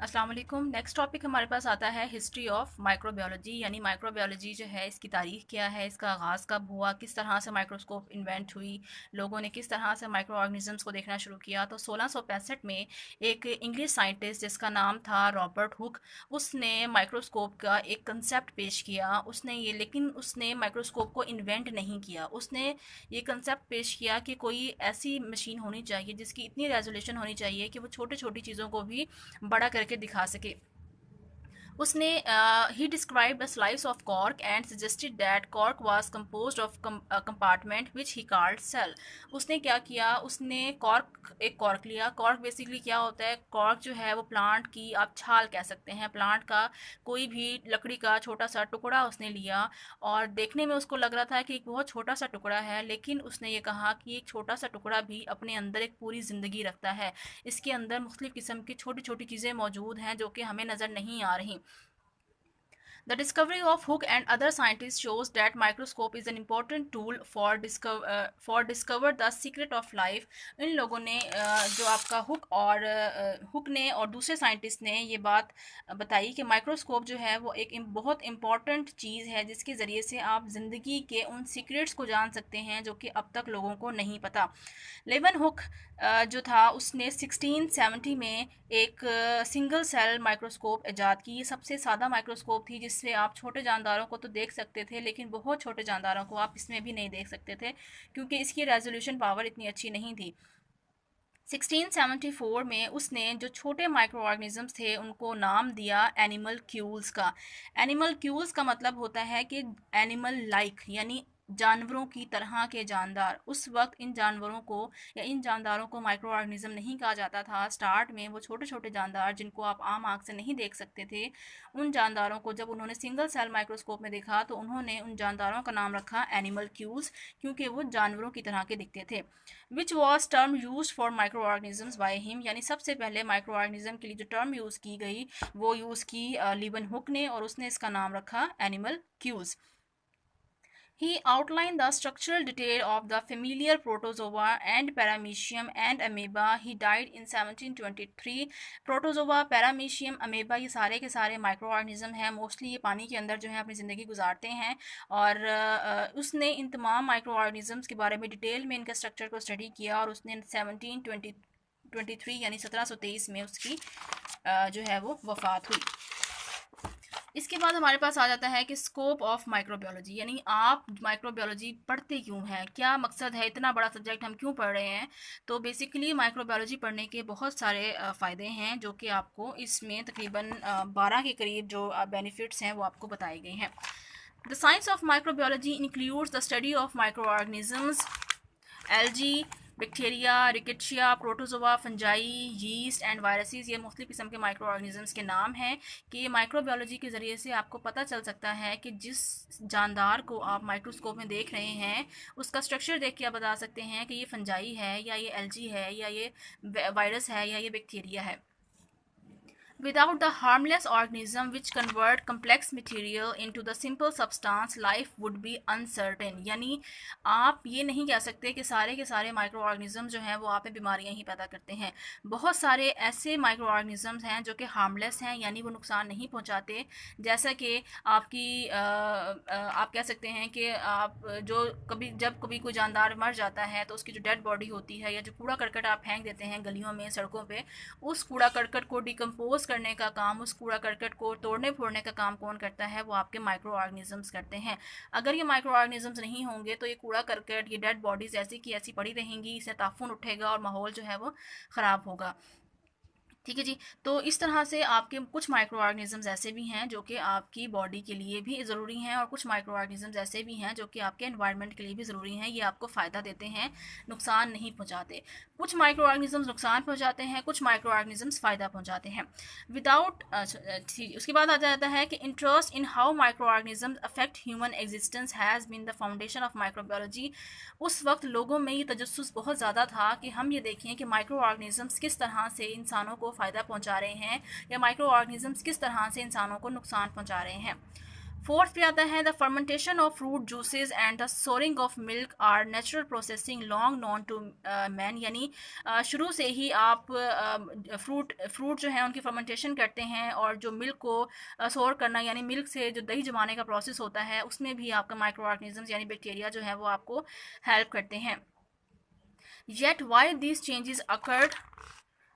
अस्सलाम वालेकुम। Next topic हमारे पास आता है हिस्ट्री ऑफ माइक्रोबायोलॉजी, यानी माइक्रोबायोलॉजी जो है इसकी तारीख क्या है, इसका आगाज़ कब हुआ, किस तरह से माइक्रोस्कोप इन्वेंट हुई, लोगों ने किस तरह से माइक्रो ऑर्गेनिजम्स को देखना शुरू किया। तो 1665 में एक इंग्लिश साइंटिस्ट जिसका नाम था रॉबर्ट हुक, उसने माइक्रोस्कोप का एक कंसेप्ट पेश किया। उसने माइक्रोस्कोप को इन्वेंट नहीं किया। उसने ये कंसेप्ट पेश किया कि कोई ऐसी मशीन होनी चाहिए जिसकी इतनी रेजोल्यूशन होनी चाहिए कि वो छोटी छोटी चीज़ों को भी बड़ा करके दिखा सके। उसने ही described a slice of cork and suggested that cork was composed of compartment which he called cell. उसने क्या किया, उसने एक कॉर्क लिया। कॉर्क बेसिकली क्या होता है, कॉर्क जो है वो प्लांट की आप छाल कह सकते हैं, प्लांट का कोई भी लकड़ी का छोटा सा टुकड़ा उसने लिया और देखने में उसको लग रहा था कि एक बहुत छोटा सा टुकड़ा है, लेकिन उसने ये कहा कि एक छोटा सा टुकड़ा भी अपने अंदर एक पूरी ज़िंदगी रखता है। इसके अंदर मुख्तलिफ़ किस्म की छोटी छोटी चीज़ें मौजूद हैं जो कि हमें नज़र नहीं आ रही। The discovery of Hooke and other scientists shows that microscope is an important tool for discover the secret of life। इन लोगों ने जो आपका हुक ने और दूसरे साइंटिस्ट ने ये बात बताई कि माइक्रोस्कोप जो है वो एक बहुत इम्पॉर्टेंट चीज़ है जिसके ज़रिए से आप ज़िंदगी के उन सीक्रेट्स को जान सकते हैं जो कि अब तक लोगों को नहीं पता। लेवन हुक जो था उसने 1670 में एक सिंगल सेल माइक्रोस्कोप ईजाद की। ये सबसे सादा माइक्रोस्कोप थी जिससे आप छोटे जानदारों को तो देख सकते थे, लेकिन बहुत छोटे जानदारों को आप इसमें भी नहीं देख सकते थे क्योंकि इसकी रेजोल्यूशन पावर इतनी अच्छी नहीं थी। 1674 में उसने जो छोटे माइक्रो ऑर्गेनिजम्स थे उनको नाम दिया एनिमल क्यूल्स का। एनिमल क्यूल्स का मतलब होता है कि एनिमल लाइक, यानी जानवरों की तरह के जानदार। उस वक्त इन जानवरों को या इन जानदारों को माइक्रो ऑर्गेनिज्म नहीं कहा जाता था। स्टार्ट में वो छोटे छोटे जानदार जिनको आप आम आँख से नहीं देख सकते थे, उन जानदारों को जब उन्होंने सिंगल सेल माइक्रोस्कोप में देखा तो उन्होंने उन जानदारों का नाम रखा एनिमल क्यूल्स, क्योंकि वो जानवरों की तरह के दिखते थे। Which was term use for micro organisms by him, यानी सबसे पहले माइक्रो ऑर्गेनिज्म के लिए जो टर्म यूज़ की गई वो यूज़ की लीवन हुक ने, और उसने इसका नाम रखा animalcules. He outlined the structural detail of the familiar protozoa and paramecium and amoeba. He died in 1723. Protozoa, paramecium, amoeba ये सारे के सारे माइक्रो ऑर्गेनिज्म हैं। मोस्टली ये पानी के अंदर जो है अपनी ज़िंदगी गुजारते हैं, और उसने इन तमाम माइक्रो ऑर्गेनिजम्स के बारे में डिटेल में इनके स्ट्रक्चर को स्टडी किया, और उसने 1723 यानी 1723 में उसकी जो है वो वफ़ात हुई। इसके बाद हमारे पास आ जाता है कि स्कोप ऑफ माइक्रोबायोलॉजी, यानी आप माइक्रोबायोलॉजी पढ़ते क्यों हैं, क्या मकसद है, इतना बड़ा सब्जेक्ट हम क्यों पढ़ रहे हैं। तो बेसिकली माइक्रोबायोलॉजी पढ़ने के बहुत सारे फ़ायदे हैं जो कि आपको इसमें तकरीबन 12 के करीब जो बेनिफिट्स हैं वो आपको बताए गए हैं। The science of microbiology includes the study of microorganisms, algae, bacteria, rickettsia, protozoa, fungi, yeast and viruses. ये मुख्तलिफ़ किस्म के माइक्रो ऑर्गेनिजम्स के नाम हैं कि ये माइक्रोबायोलॉजी के ज़रिए से आपको पता चल सकता है कि जिस जानदार को आप माइक्रोस्कोप में देख रहे हैं उसका स्ट्रक्चर देख के आप बता सकते हैं कि ये फंजाई है, या ये एल्जी है, या ये वायरस है, या ये बैक्टीरिया है। Without the harmless organism which convert complex material into the simple substance, life would be uncertain। यानी आप ये नहीं कह सकते कि सारे के सारे माइक्रो ऑर्गेनिज्म जो हैं वो आप में बीमारियां ही पैदा करते हैं। बहुत सारे ऐसे माइक्रो ऑर्गेनिजम्स हैं जो कि हार्मलेस हैं, यानी वो नुकसान नहीं पहुंचाते। जैसा कि आप कह सकते हैं कि आप जब कभी कोई जानदार मर जाता है तो उसकी जो डेड बॉडी होती है या जो कूड़ा करकट आप फेंक देते हैं गलियों में, सड़कों पे, उस कूड़ा करकट को डिकम्पोज करने का काम, उस कूड़ा करकट को तोड़ने फोड़ने का काम कौन करता है, वो आपके माइक्रो ऑर्गेनिजम्स करते हैं। अगर ये माइक्रो ऑर्गेनिजम्स नहीं होंगे तो ये कूड़ा करकट, ये डेड बॉडीज़ ऐसी की ऐसी पड़ी रहेंगी, इससे ताफून उठेगा और माहौल जो है वो ख़राब होगा। ठीक है जी। तो इस तरह से आपके कुछ माइक्रो ऑर्गेनिजम्स ऐसे भी हैं जो कि आपकी बॉडी के लिए भी ज़रूरी हैं, और कुछ माइक्रो ऑर्गेनिजम्स ऐसे भी हैं जो कि आपके एनवायरनमेंट के लिए भी ज़रूरी हैं। ये आपको फ़ायदा देते हैं, नुकसान नहीं पहुंचाते। कुछ माइक्रो ऑर्गेनिजम्स नुकसान पहुंचाते हैं, कुछ माइक्रो ऑर्गेनिजम्स फ़ायदा पहुंचाते हैं। विदाउट ठीक, उसके बाद आ जाता है कि interest in how microorganisms affect human existence has been the foundation of microbiology. उस वक्त लोगों में ये तजस्सुस बहुत ज़्यादा था कि हम ये देखें कि माइक्रो ऑर्गेनिजम्स किस तरह से इंसानों को फ़ायदा पहुंचा रहे हैं, या माइक्रो ऑर्गेनिजम्स किस तरह से इंसानों को नुकसान पहुंचा रहे हैं। फोर्थ पे आता है the fermentation of fruit juices and the souring of milk are natural processing long known to man, यानी शुरू से ही आप फ्रूट जो है उनकी फर्मेंटेशन करते हैं, और जो मिल्क को सोर करना यानी मिल्क से जो दही जमाने का प्रोसेस होता है उसमें भी आपका माइक्रो ऑर्गेनिजम्स यानी बैक्टीरिया जो है वो आपको हेल्प करते हैं. Yet why these changes occurred?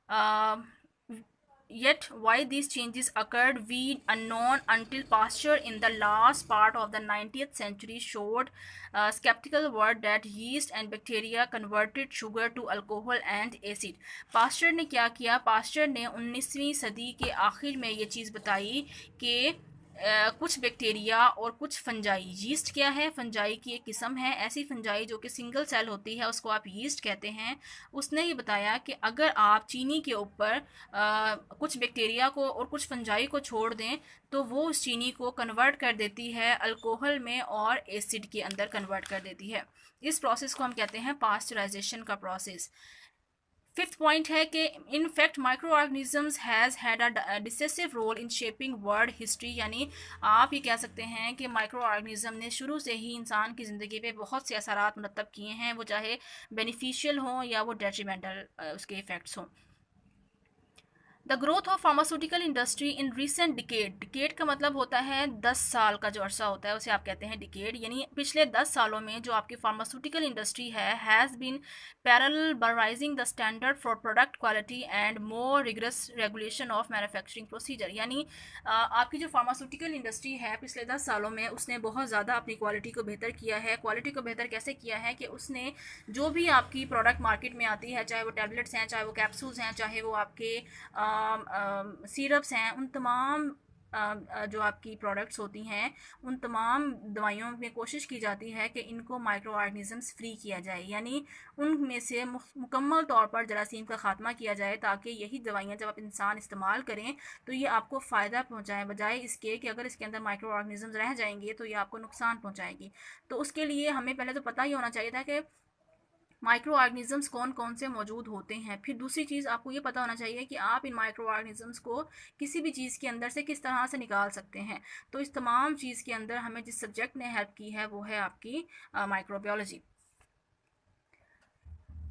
Uh, Yet why these changes occurred we unknown until Pasteur in the last part of the 19th century showed skeptical word that yeast and bacteria converted sugar to alcohol and acid. Pasteur ने क्या किया? Pasture ने 19वीं सदी के आखिर में ये चीज़ बताई कि कुछ बैक्टीरिया और कुछ फंजाई, यीस्ट क्या है? फंजाई की एक किस्म है, ऐसी फंजाई जो कि सिंगल सेल होती है उसको आप यीस्ट कहते हैं. उसने ये बताया कि अगर आप चीनी के ऊपर कुछ बैक्टीरिया को और कुछ फंजाई को छोड़ दें तो वो उस चीनी को कन्वर्ट कर देती है अल्कोहल में और एसिड के अंदर कन्वर्ट कर देती है. इस प्रोसेस को हम कहते हैं पास्चराइजेशन का प्रोसेस. फिफ्थ पॉइंट है कि in fact microorganisms has had a decisive role in shaping world history, यानी आप ये कह सकते हैं कि माइक्रो ऑर्गेनिज्म ने शुरू से ही इंसान की ज़िंदगी पे बहुत से असरात मुरतब किए हैं, वो चाहे बेनिफिशियल हों या वो डेट्रीमेंटल उसके इफ़ेक्ट्स हों. The growth of pharmaceutical industry in recent decade, decade का मतलब होता है 10 साल का जो अरसा होता है उसे आप कहते हैं डिकेड, यानी पिछले 10 सालों में जो आपकी फार्मास्यूटिकल इंडस्ट्री है has been parallel by rising the standard for product quality and more rigorous regulation of manufacturing procedure, यानी आपकी जो फार्मास्यूटिकल इंडस्ट्री है पिछले 10 सालों में उसने बहुत ज़्यादा अपनी क्वालिटी को बेहतर किया है. क्वालिटी को बेहतर कैसे किया है कि उसने जो भी आपकी प्रोडक्ट मार्केट में आती है, चाहे वो टैबलेट्स हैं, चाहे वो कैप्सूल्स हैं, चाहे वो आपके सिरप्स हैं, उन तमाम जो आपकी प्रोडक्ट्स होती हैं उन तमाम दवाइयों में कोशिश की जाती है कि इनको माइक्रो ऑर्गेनिजम्स फ्री किया जाए, यानी उनमें से मुकम्मल तौर पर जरासीम का ख़ात्मा किया जाए, ताकि यही दवाइयाँ जब आप इंसान इस्तेमाल करें तो ये आपको फ़ायदा पहुँचाएँ, बजाय इसके कि अगर इसके अंदर माइक्रो ऑर्गेनिजम्स रह जाएंगे तो ये आपको नुकसान पहुँचाएगी. तो उसके लिए हमें पहले तो पता ही होना चाहिए था कि माइक्रो ऑर्गेनिजम्स कौन कौन से मौजूद होते हैं. फिर दूसरी चीज़ आपको ये पता होना चाहिए कि आप इन माइक्रो ऑर्गेनिजम्स को किसी भी चीज़ के अंदर से किस तरह से निकाल सकते हैं. तो इस तमाम चीज़ के अंदर हमें जिस सब्जेक्ट ने हेल्प की है वो है आपकी माइक्रोबायोलॉजी.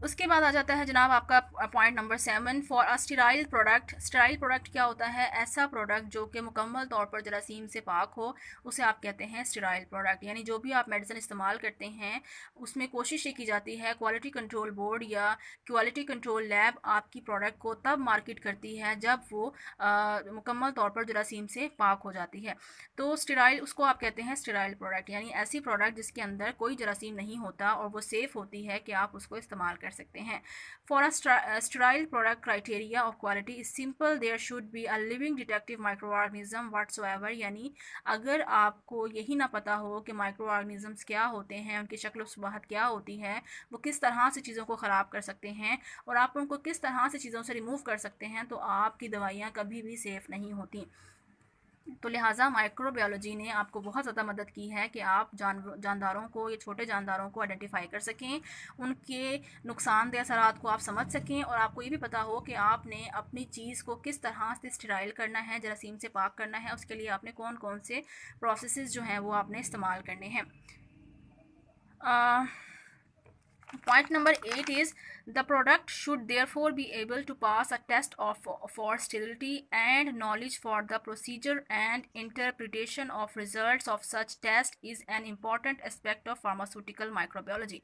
उसके बाद आ जाता है जनाब आपका point number 7 for a sterile product. Sterile product क्या होता है? ऐसा प्रोडक्ट जो कि मुकम्मल तौर पर जरासीम से पाक हो उसे आप कहते हैं स्टेराइल प्रोडक्ट. यानी जो भी आप मेडिसिन इस्तेमाल करते हैं उसमें कोशिश ये की जाती है, क्वालिटी कंट्रोल बोर्ड या क्वालिटी कंट्रोल लैब आपकी प्रोडक्ट को तब मार्केट करती है जब वो मुकम्मल तौर पर जरासीम से पाक हो जाती है. तो स्टेराइल उसको आप कहते हैं स्टेराइल प्रोडक्ट, यानी ऐसी प्रोडक्ट जिसके अंदर कोई जरासीम नहीं होता और वो सेफ़ होती है कि आप उसको इस्तेमाल कर सकते हैं. For a sterile product criteria of quality is simple, there should be a living detective microorganism whatsoever, यानी अगर आपको यही ना पता हो कि माइक्रो ऑर्गेनिजम्स क्या होते हैं, उनकी शक्ल सुबहत क्या होती है, वो किस तरह से चीज़ों को ख़राब कर सकते हैं और आप उनको किस तरह से चीज़ों से रिमूव कर सकते हैं, तो आपकी दवाइयाँ कभी भी सेफ़ नहीं होती. तो लिहाजा माइक्रोबायोलॉजी ने आपको बहुत ज़्यादा मदद की है कि आप जानदारों को, ये छोटे जानदारों को आइडेंटिफाई कर सकें, उनके नुकसानदेह असरात को आप समझ सकें और आपको ये भी पता हो कि आपने अपनी चीज़ को किस तरह से स्टेराइल करना है, जरासीम से पाक करना है, उसके लिए आपने कौन कौन से प्रोसेसेस जो हैं वो आपने इस्तेमाल करने हैं. Point number 8 is the product should therefore be able to pass a test for sterility and knowledge for the procedure, and interpretation of results of such test is an important aspect of pharmaceutical microbiology.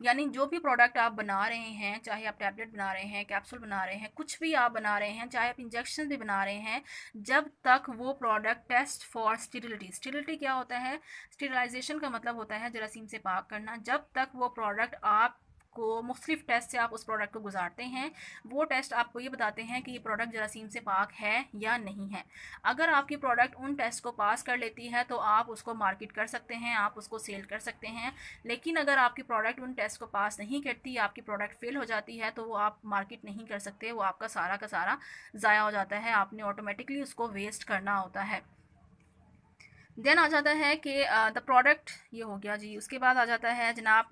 यानी जो भी product आप बना रहे हैं, चाहे आप tablet बना रहे हैं, कैप्सूल बना रहे हैं, कुछ भी आप बना रहे हैं, चाहे आप इंजेक्शन भी बना रहे हैं, जब तक वो product test for sterility, sterility क्या होता है? स्टेरिलाइजेशन का मतलब होता है जरासीम से पाक करना. जब तक वो प्रोडक्ट आप को मुख्तलिफ टेस्ट से आप उस प्रोडक्ट को गुजारते हैं, वो टेस्ट आपको ये बताते हैं कि ये प्रोडक्ट जरासीम से पाक है या नहीं है. अगर आपकी प्रोडक्ट उन टेस्ट को पास कर लेती है तो आप उसको मार्केट कर सकते हैं, आप उसको सेल कर सकते हैं. लेकिन अगर आपकी प्रोडक्ट उन टेस्ट को पास नहीं करती, आपकी प्रोडक्ट फेल हो जाती है, तो वो आप मार्केट नहीं कर सकते, वो आपका सारा का सारा ज़ाया हो जाता है, आपने ऑटोमेटिकली उसको वेस्ट करना होता है. देन आ जाता है कि द प्रोडक्ट, ये हो गया जी। उसके बाद आ जाता है जनाब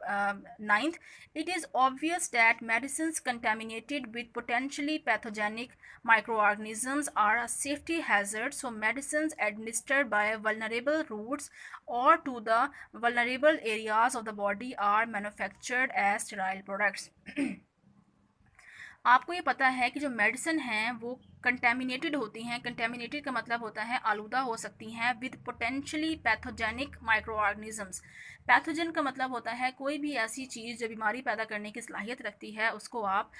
ninth, it is obvious that medicine contaminated with potentially pathogenic microorganisms are a safety hazard, so medicines administered by vulnerable routes or to the vulnerable areas of the body are manufactured as sterile products. आपको ये पता है कि जो medicine हैं वो contaminated होती हैं। कंटेमिनेटेड का मतलब होता है आलूदा हो सकती हैं with potentially pathogenic micro organisms. Pathogen का मतलब होता है कोई भी ऐसी चीज़ जो बीमारी पैदा करने की सलाहियत रखती है, उसको आप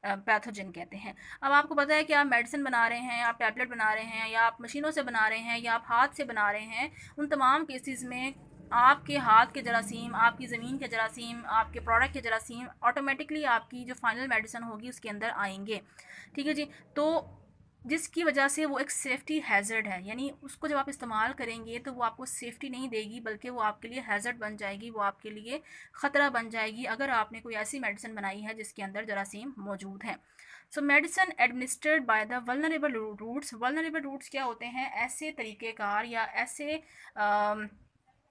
पैथोजन कहते हैं। अब आपको पता है कि आप मेडिसिन बना रहे हैं, आप टैबलेट बना रहे हैं, या आप मशीनों से बना रहे हैं, या आप हाथ से बना रहे हैं, उन तमाम केसेस में आपके हाथ के जरासीम, आपकी ज़मीन के जरासीम, आपके प्रोडक्ट के जरासीम ऑटोमेटिकली आपकी जो फाइनल मेडिसिन होगी उसके अंदर आएंगे। ठीक है जी। तो जिसकी वजह से वो एक सेफ्टी हैज़र्ड है, यानी उसको जब आप इस्तेमाल करेंगे तो वो आपको सेफ्टी नहीं देगी, बल्कि वो आपके लिए हैज़र्ड बन जाएगी, वो आपके लिए ख़तरा बन जाएगी अगर आपने कोई ऐसी मेडिसिन बनाई है जिसके अंदर जरासीम मौजूद हैं। So medicine administered by the vulnerable routes. Vulnerable routes क्या होते हैं? ऐसे तरीक़ेकार या ऐसे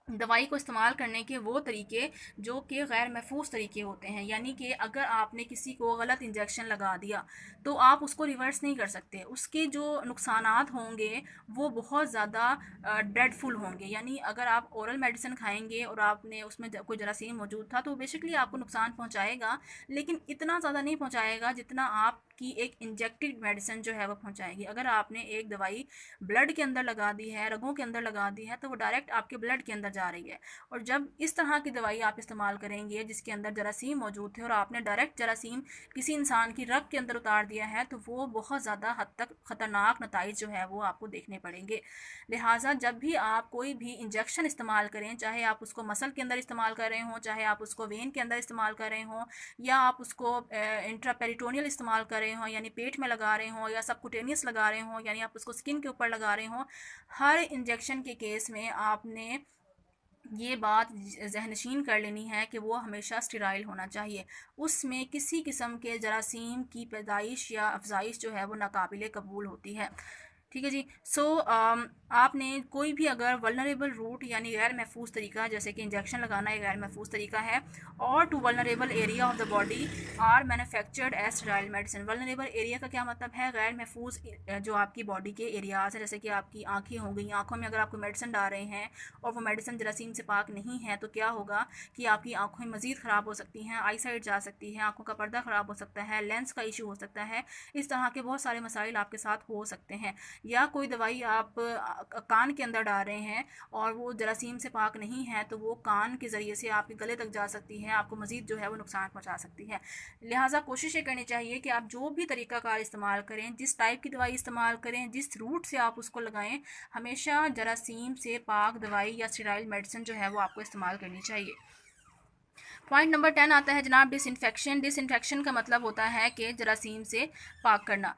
दवाई को इस्तेमाल करने के वो तरीके जो कि गैर महफूज तरीके होते हैं, यानी कि अगर आपने किसी को गलत इंजेक्शन लगा दिया तो आप उसको रिवर्स नहीं कर सकते, उसके जो नुकसानात होंगे वो बहुत ज़्यादा ड्रेडफुल होंगे। यानी अगर आप ओरल मेडिसिन खाएंगे और आपने उसमें कोई जरासीम मौजूद था तो बेसिकली आपको नुकसान पहुंचाएगा, लेकिन इतना ज़्यादा नहीं पहुंचाएगा जितना आपकी एक इंजेक्टेड मेडिसिन जो है वो पहुंचाएगी। अगर आपने एक दवाई ब्लड के अंदर लगा दी है, रगों के अंदर लगा दी है, तो वो डायरेक्ट आपके ब्लड के अंदर जा रही है। और जब इस तरह की दवाई आप इस्तेमाल करेंगे जिसके अंदर जरासीम मौजूद थे और आपने डायरेक्ट जरासीम किसी इंसान की रग के अंदर उतार दिया है, तो वो बहुत ज़्यादा हद तक ख़तरनाक नताइज जो है वो आपको देखने पड़ेंगे। लिहाजा जब भी आप कोई भी इंजेक्शन इस्तेमाल करें, चाहे आप उसको मसल के अंदर इस्तेमाल कर रहे हों, चाहे आप उसको वेन के अंदर इस्तेमाल कर रहे हों, या आप उसको इंट्रापेरिटोनियल इस्तेमाल कर रहे हों यानी पेट में लगा रहे हों, या सबकुटेनियस लगा रहे हों यानी आप उसको स्किन के ऊपर लगा रहे हों, हर इंजेक्शन के केस में आपने ये बात जहनशीन कर लेनी है कि वो हमेशा स्टेराइल होना चाहिए। उसमें किसी किस्म के जरासीम की पैदाइश या अफजाइश जो है वो नाकाबिल कबूल होती है। ठीक है जी। सो आपने कोई भी अगर वल्नरेबल रूट यानी गैर महफूज तरीका, जैसे कि इंजेक्शन लगाना एक गैर महफूज तरीका है, और to vulnerable area of the body are manufactured as sterile medicine. Vulnerable area का क्या मतलब है? गैर महफूज जो आपकी बॉडी के एरियाज़ हैं, जैसे कि आपकी आँखें हो गई, आँखों में अगर आपको मेडिसिन डाल रहे हैं और वो मेडिसिन जरासीम से पाक नहीं है, तो क्या होगा कि आपकी आँखें मज़ीद ख़राब हो सकती हैं, आई साइट जा सकती है, आँखों का पर्दा ख़राब हो सकता है, लेंस का इशू हो सकता है, इस तरह के बहुत सारे मसाइल आपके साथ हो सकते हैं। या कोई दवाई आप कान के अंदर डाल रहे हैं और वो जरासीम से पाक नहीं है, तो वो कान के ज़रिए से आपके गले तक जा सकती है, आपको मज़ीद जो है वो नुकसान पहुंचा सकती है। लिहाजा कोशिश ये करनी चाहिए कि आप जो भी तरीक़ाकार इस्तेमाल करें, जिस टाइप की दवाई इस्तेमाल करें, जिस रूट से आप उसको लगाएं, हमेशा जरासीम से पाक दवाई या स्टेराइल मेडिसिन जो है वो आपको इस्तेमाल करनी चाहिए। पॉइंट नंबर 10 आता है जनाब डिसइंफेक्शन। डिसइंफेक्शन का मतलब होता है कि जरासीम से पाक करना।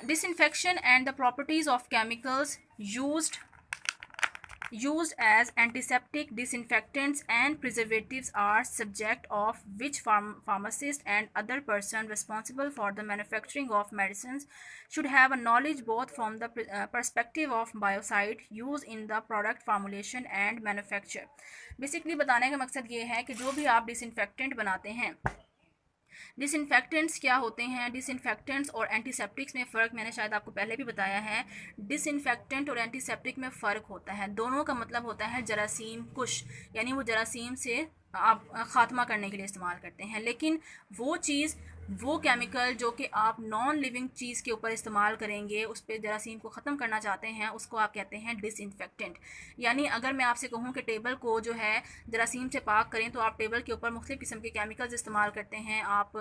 Disinfection and the properties of chemicals used as antiseptic, disinfectants and preservatives are subject of which pharmacist and other person responsible for the manufacturing of medicines should have a knowledge both from the perspective of biocide use in the product formulation and manufacture। Basically बताने का मकसद ये है कि जो भी आप disinfectant बनाते हैं, डिसइंफेक्टेंट्स क्या होते हैं? डिसइंफेक्टेंट्स और एंटीसेप्टिक्स में फ़र्क मैंने शायद आपको पहले भी बताया है। डिसइंफेक्टेंट और एंटीसेप्टिक में फ़र्क होता है। दोनों का मतलब होता है जरासीम कुश, यानी वो जरासीम से आप ख़ात्मा करने के लिए इस्तेमाल करते हैं। लेकिन वो चीज़, वो केमिकल जो कि आप नॉन लिविंग चीज़ के ऊपर इस्तेमाल करेंगे, उस पर जरासीम को ख़त्म करना चाहते हैं, उसको आप कहते हैं डिसइंफेक्टेंट। यानी अगर मैं आपसे कहूँ कि टेबल को जो है जरासीम से पाक करें, तो आप टेबल के ऊपर मुख्तलिफ़ किस्म के केमिकल्स इस्तेमाल करते हैं। आप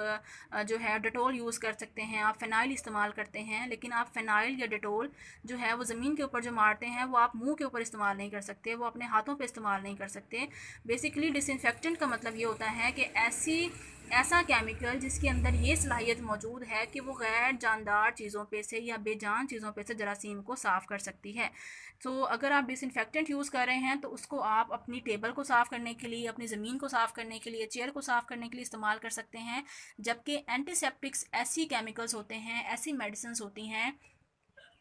जो है डेटोल यूज़ कर सकते हैं, आप फ़ेनाइल इस्तेमाल करते हैं, लेकिन आप फ़ेनाइल या डेटोल जो है वो ज़मीन के ऊपर जो मारते हैं वो आप मुँह के ऊपर इस्तेमाल नहीं कर सकते, वो अपने हाथों पर इस्तेमाल नहीं कर सकते। बेसिकली डिसइंफेक्टेंट का मतलब ये होता है कि ऐसा केमिकल जिसके अंदर ये सलाहियत मौजूद है कि वो गैर जानदार चीज़ों पे से या बेजान चीज़ों पे से जरासीम को साफ़ कर सकती है। तो अगर आप डिसइंफेक्टेंट यूज़ कर रहे हैं तो उसको आप अपनी टेबल को साफ़ करने के लिए, अपनी ज़मीन को साफ़ करने के लिए, चेयर को साफ़ करने के लिए इस्तेमाल कर सकते हैं। जबकि एंटीसेप्टिक्स ऐसी केमिकल्स होते हैं, ऐसी मेडिसिन होती हैं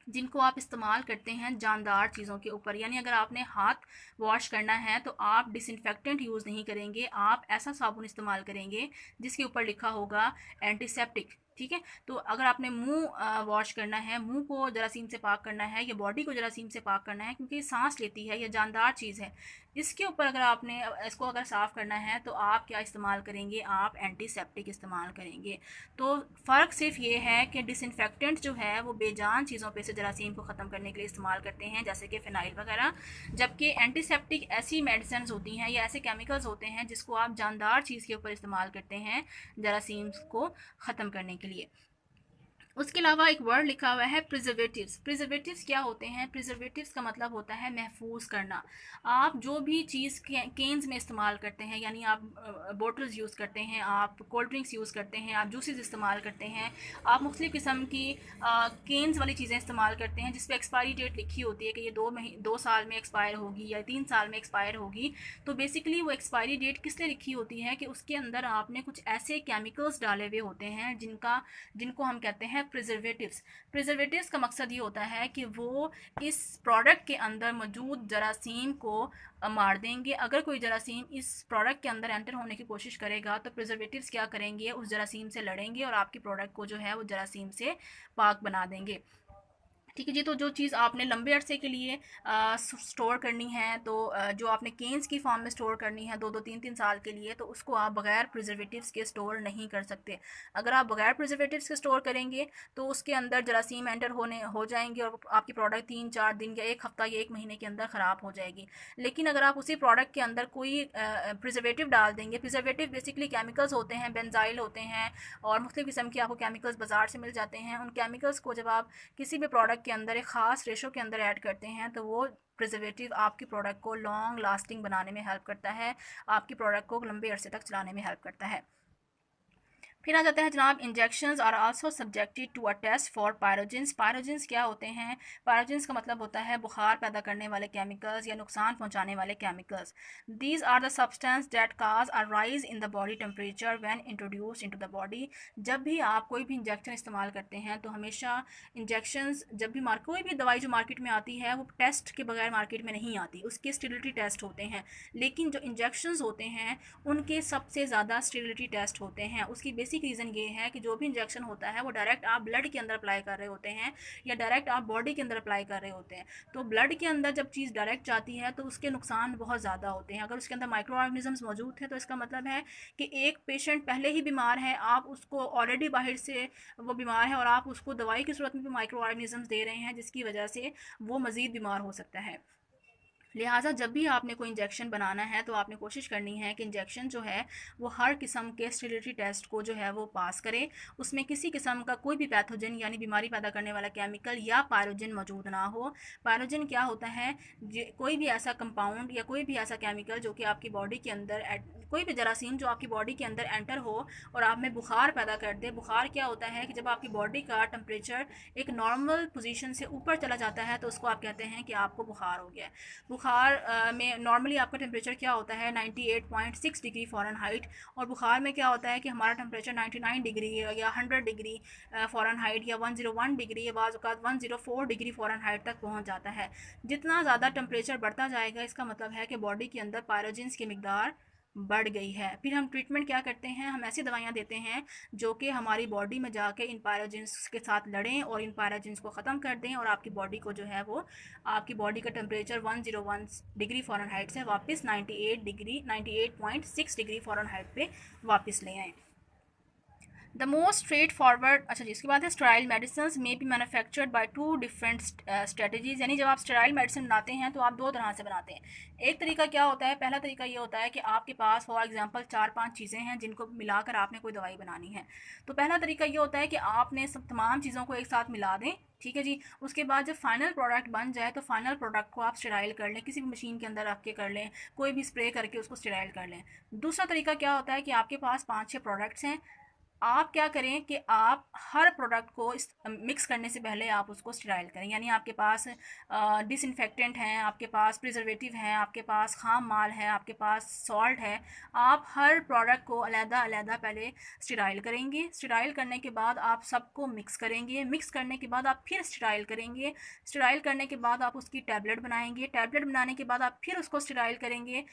जिनको आप इस्तेमाल करते हैं जानदार चीज़ों के ऊपर। यानी अगर आपने हाथ वॉश करना है तो आप डिसइंफेक्टेंट यूज़ नहीं करेंगे, आप ऐसा साबुन इस्तेमाल करेंगे जिसके ऊपर लिखा होगा एंटीसेप्टिक। ठीक है, तो अगर आपने मुंह वॉश करना है, मुंह को जरासीम से पाक करना है या बॉडी को जरासीम से पाक करना है, क्योंकि ये सांस लेती है, ये जानदार चीज़ है, इसके ऊपर अगर आपने इसको अगर साफ़ करना है तो आप क्या इस्तेमाल करेंगे, आप एंटीसेप्टिक इस्तेमाल करेंगे। तो फ़र्क सिर्फ ये है कि डिसइंफेक्टेंट जो है वो बेजान चीज़ों पे से जरासीम को ख़त्म करने के लिए इस्तेमाल करते हैं, जैसे कि फ़िनाइल वगैरह, जबकि एंटीसेप्टिक ऐसी मेडिसिन होती हैं या ऐसे केमिकल्स होते हैं जिसको आप जानदार चीज़ के ऊपर इस्तेमाल करते हैं जरासीम को ख़त्म करने के लिए। उसके अलावा एक वर्ड लिखा हुआ है प्रिजर्वेटिव्स। प्रिजर्वेटिव्स क्या होते हैं? प्रिजर्वेटिव्स का मतलब होता है महफूज करना। आप जो भी चीज़ केन्स में इस्तेमाल करते हैं, यानी आप बोटल्स यूज़ करते हैं, आप कोल्ड ड्रिंक्स यूज़ करते हैं, आप जूसेस इस्तेमाल करते हैं, आप मुख्तलिफ़ किस्म की केन्स वाली चीज़ें इस्तेमाल करते हैं जिस पर एक्सपायरी डेट लिखी होती है कि ये 2 साल में एक्सपायर होगी या 3 साल में एक्सपायर होगी। तो बेसिकली वो एक्सपायरी डेट किस लिए लिखी होती है कि उसके अंदर आपने कुछ ऐसे केमिकल्स डाले हुए होते हैं जिनको हम कहते हैं प्रिजर्वेटिव्स। प्रिजर्वेटिव्स का मकसद ये होता है कि वो इस प्रोडक्ट के अंदर मौजूद जरासीम को मार देंगे। अगर कोई जरासीम इस प्रोडक्ट के अंदर एंटर होने की कोशिश करेगा तो प्रिजर्वेटिव्स क्या करेंगे, उस जरासीम से लड़ेंगे और आपकी प्रोडक्ट को जो है वो जरासीम से पाक बना देंगे। ठीक है जी, तो जो चीज़ आपने लंबे अरसे के लिए स्टोर करनी है, तो जो आपने केन्स की फॉर्म में स्टोर करनी है 2-2 3-3 साल के लिए, तो उसको आप बगैर प्रिजर्वेटिव्स के स्टोर नहीं कर सकते। अगर आप बगैर प्रिजर्वेटिव्स के स्टोर करेंगे तो उसके अंदर जरासीम एंटर हो जाएंगे और आपकी प्रोडक्ट 3-4 दिन या 1 हफ्ता या 1 महीने के अंदर ख़राब हो जाएगी। लेकिन अगर आप उसी प्रोडक्ट के अंदर कोई प्रिजर्वेटिव डाल देंगे, प्रिजर्वेटिव बेसिकली केमिकल्स होते हैं, बेंजाइल होते हैं और मुख्तलिफ़ किस्म के आपको केमिकल्स बाज़ार से मिल जाते हैं। उन केमिकल्स को जब आप किसी भी प्रोडक्ट के अंदर एक ख़ास रेशो के अंदर ऐड करते हैं तो वो प्रिजर्वेटिव आपकी प्रोडक्ट को लॉन्ग लास्टिंग बनाने में हेल्प करता है, आपकी प्रोडक्ट को लंबे अरसे तक चलाने में हेल्प करता है। फिर आ जाते हैं जनाब, injections are also subjected to a test for pyrogens. Pyrogens क्या होते हैं? पायरोजेंस का मतलब होता है बुखार पैदा करने वाले केमिकल्स या नुकसान पहुंचाने वाले chemicals. These are the substance that cause a rise in the body temperature when introduced into the body. जब भी आप कोई भी इंजेक्शन इस्तेमाल करते हैं तो हमेशा इंजेक्शंस, जब भी कोई भी दवाई जो मार्केट में आती है वो टेस्ट के बगैर मार्केट में नहीं आती, उसके स्टेरिलिटी टेस्ट होते हैं। लेकिन जो इंजेक्शंस होते हैं उनके सबसे ज़्यादा स्टेरिलिटी टेस्ट होते हैं। उसकी बेसिक रीज़न ये है कि जो भी इंजेक्शन होता है वो डायरेक्ट आप ब्लड के अंदर अप्लाई कर रहे होते हैं या डायरेक्ट आप बॉडी के अंदर अप्लाई कर रहे होते हैं। तो ब्लड के अंदर जब चीज़ डायरेक्ट जाती है तो उसके नुकसान बहुत ज़्यादा होते हैं। अगर उसके अंदर माइक्रो ऑर्गेनिजम्स मौजूद थे तो इसका मतलब है कि एक पेशेंट पहले ही बीमार है, आप उसको ऑलरेडी बाहर से वो बीमार है और आप उसको दवाई की सूरत में भी माइक्रो ऑर्गेनिजम्स दे रहे हैं जिसकी वजह से वो मज़ीद बीमार हो सकता है। लिहाजा जब भी आपने कोई इंजेक्शन बनाना है तो आपने कोशिश करनी है कि इंजेक्शन जो है वो हर किस्म के स्टेरिलिटी टेस्ट को जो है वो पास करे, उसमें किसी किस्म का कोई भी पैथोजन यानी बीमारी पैदा करने वाला केमिकल या पायरोजन मौजूद ना हो। पायरोजन क्या होता है? कोई भी ऐसा कंपाउंड या कोई भी ऐसा केमिकल जो कि आपकी बॉडी के अंदर, कोई भी जरासीम जो आपकी बॉडी के अंदर एंटर हो और आप में बुखार पैदा कर दे। बुखार क्या होता है कि जब आपकी बॉडी का टेम्परेचर एक नॉर्मल पोजीशन से ऊपर चला जाता है तो उसको आप कहते हैं कि आपको बुखार हो गया है। बुखार में नॉर्मली आपका टेम्परेचर क्या होता है 98.6 डिग्री फ़ारेनहाइट, और बुखार में क्या होता है कि हमारा टेम्परेचर 99 डिग्री या 100 डिग्री फ़ारेनहाइट या 101 डिग्री या बाज़ औक़ात 104 डिग्री फ़ारेनहाइट तक पहुंच जाता है। जितना ज़्यादा टेम्परेचर बढ़ता जाएगा इसका मतलब है कि बॉडी के अंदर पायरोजेंस की मिकदार बढ़ गई है। फिर हम ट्रीटमेंट क्या करते हैं? हम ऐसी दवाइयाँ देते हैं जो कि हमारी बॉडी में जाके इन पायरोजेंस के साथ लड़ें और इन पायरोजेंस को ख़त्म कर दें और आपकी बॉडी को जो है वो, आपकी बॉडी का टेम्परेचर 101 डिग्री फ़ारेनहाइट से वापस 98.6 डिग्री फ़ारेनहाइट पे वापस ले आएँ। द मोस्ट स्ट्रेट फॉरवर्ड, अच्छा जी, इसके बाद है sterile medicine may be manufactured by 2 different strategies. यानी जब आप स्टेराइल मेडिसिन बनाते हैं तो आप 2 तरह से बनाते हैं। एक तरीका क्या होता है? पहला तरीका ये होता है कि आपके पास फॉर एग्जांपल 4-5 चीज़ें हैं जिनको मिलाकर आपने कोई दवाई बनानी है। तो पहला तरीका ये होता है कि आपने सब तमाम चीज़ों को एक साथ मिला दें, ठीक है जी। उसके बाद जब फाइनल प्रोडक्ट बन जाए तो फाइनल प्रोडक्ट को आप स्टेराइल कर लें, किसी भी मशीन के अंदर रख के कर लें, कोई भी स्प्रे करके उसको स्टेराइल कर लें। दूसरा तरीका क्या होता है कि आपके पास 5-6 प्रोडक्ट्स हैं, आप क्या करें कि आप हर प्रोडक्ट को इस मिक्स करने से पहले आप उसको स्टेराइल करें। यानी आपके पास डिसइंफेक्टेंट हैं, आपके पास प्रिजर्वेटिव हैं, आपके पास खाम माल है, आपके पास सॉल्ट है, आप हर प्रोडक्ट को अलग-अलग पहले स्टेराइल करेंगे। स्टेराइल करने के बाद आप सबको मिक्स करेंगे। मिक्स करने के बाद आप फिर स्टेराइल करेंगे। स्टेराइल करने के बाद आप उसकी टैबलेट बनाएंगे। टैबलेट बनाने के बाद आप फिर उसको स्टेराइल करेंगे।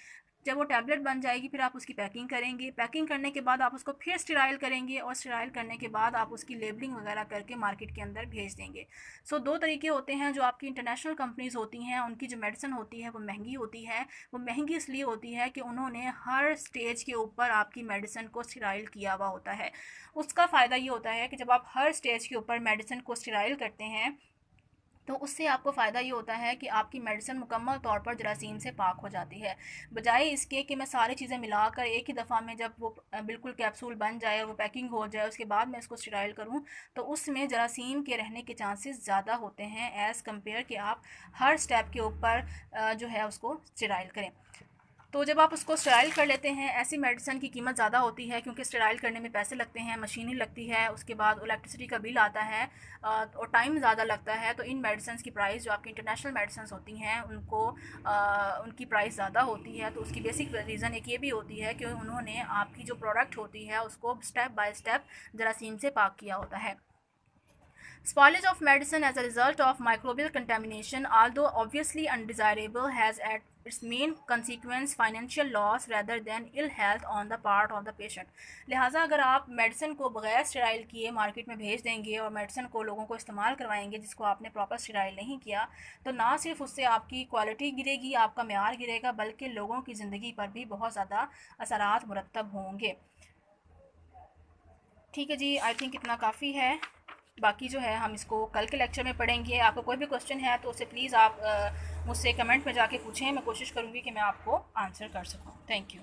जब वो टैबलेट बन जाएगी फिर आप उसकी पैकिंग करेंगे। पैकिंग करने के बाद आप उसको फिर स्टेराइल करेंगे और स्टेराइल करने के बाद आप उसकी लेबलिंग वगैरह करके मार्केट के अंदर भेज देंगे। सो दो तरीके होते हैं। जो आपकी इंटरनेशनल कंपनीज़ होती हैं उनकी जो मेडिसिन होती है वो महंगी होती है। वो महंगी इसलिए होती है कि उन्होंने हर स्टेज के ऊपर आपकी मेडिसिन को स्टेराइल किया हुआ होता है। उसका फ़ायदा ये होता है कि जब आप हर स्टेज के ऊपर मेडिसिन को स्टेराइल करते हैं तो उससे आपको फ़ायदा ये होता है कि आपकी मेडिसिन मुकम्मल तौर पर जरासीम से पाक हो जाती है। बजाय इसके कि मैं सारी चीज़ें मिलाकर एक ही दफ़ा में जब वो बिल्कुल कैप्सूल बन जाए और वो पैकिंग हो जाए उसके बाद मैं इसको स्टेराइल करूँ, तो उसमें जरासीम के रहने के चांसेस ज़्यादा होते हैं एज़ कम्पेयर कि आप हर स्टेप के ऊपर जो है उसको स्टेराइल करें। तो जब आप उसको स्टेराइल कर लेते हैं, ऐसी मेडिसिन की कीमत ज़्यादा होती है क्योंकि स्टेराइल करने में पैसे लगते हैं, मशीनरी लगती है, उसके बाद इलेक्ट्रिसिटी का बिल आता है और टाइम ज़्यादा लगता है। तो इन मेडिसिन की प्राइस जो आपकी इंटरनेशनल मेडिसिन होती हैं उनको उनकी प्राइस ज़्यादा होती है। तो उसकी बेसिक रीज़न एक ये भी होती है कि उन्होंने आपकी जो प्रोडक्ट होती है उसको स्टेप बाय स्टेप जरासीम से पाक किया होता है। Spoilage of medicine as a result of microbial contamination, although obviously undesirable, has at its main consequence financial loss rather than ill health on the part of the patient. लिहाजा अगर आप medicine को बगैर स्टेराइल किए market में भेज देंगे और मेडिसिन को लोगों को इस्तेमाल करवाएंगे जिसको आपने प्रॉपर स्टेराइल नहीं किया, तो ना सिर्फ उससे आपकी क्वालिटी गिरेगी, आपका मेयार गिरेगा, बल्कि लोगों की ज़िंदगी पर भी बहुत ज़्यादा असरात मुरतब होंगे। ठीक है जी, आई थिंक इतना काफ़ी है। बाकी जो है हम इसको कल के लेक्चर में पढ़ेंगे। आपको कोई भी क्वेश्चन है तो उसे प्लीज़ आप मुझसे कमेंट में जाके पूछें। मैं कोशिश करूँगी कि मैं आपको आंसर कर सकूँ। Thank you.